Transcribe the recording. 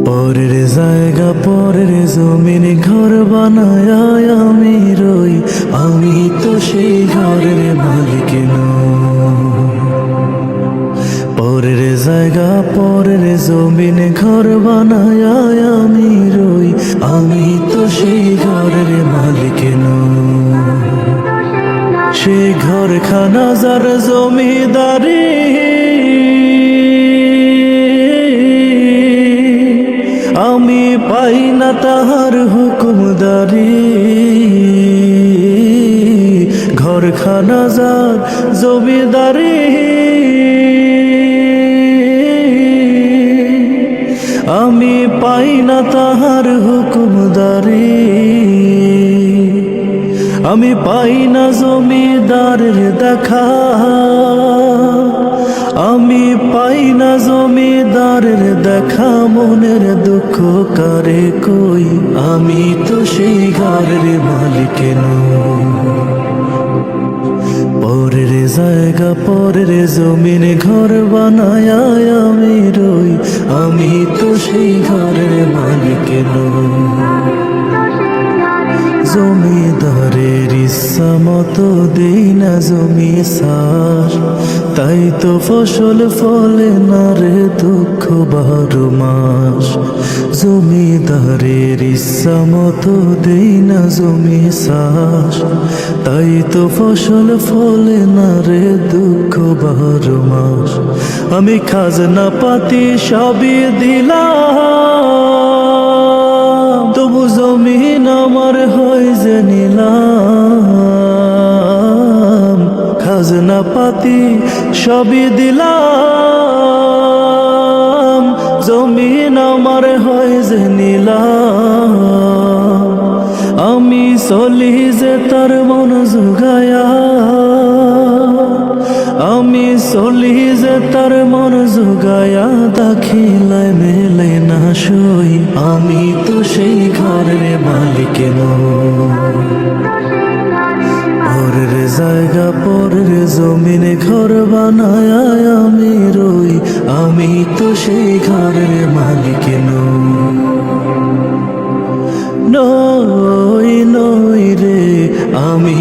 পরের জায়গা পরের জমিন ঘর বানায় আমি রই, আমি তো সেই ঘরের মালিক নই। পরের জায়গা পরের জমিন ঘর বানায় আমি রই, আমি তো সেই ঘরের মালিক নই। সে ঘরখানা যার জমিদারি, আমি পাই না তাহার হুকুমদারি। ঘরখানা যার জমিদারি, আমি পাই না তাহার হুকুমদারি। আমি পাই না জমিদারের দেখা, আমি পাই না জমিদারের দেখা। মনের দুঃখ কারে কই, আমি তো সেই ঘরের মালিক নই। পরের জায়গা পরের জমিন ঘর বানায় আমি রই, আমি তো সেই ঘরের মালিক নই। জমিদারের ইচ্ছা মতো দেই না জমি সার, তাই তো ফসল ফলে না রে দুঃখ 12 মাস। জমিদারের ইচ্ছা মতো দেই না জমি সার, তাই তো ফসল ফলে না রে দুঃখ 12 মাস। আমি খাজনা পাতি সবই দিলাম, তবু জমিন আমার হয় যে নিলাম। খাজনা পাতি সবই দিলাম, জমিন আমার হয় যে নিলাম। আমি চলি যে তার মন জুগায়া, আমি চলি যে তার মন জুগায়া। দাখিলায় মেলে না সই, আমি তো সেই ঘরের মালিক নই। পরের জায়গা পরের জমিনে ঘর বানায় আমি রই, আমি তো সেই ঘরের মালিক নই। নই নই রে আমি।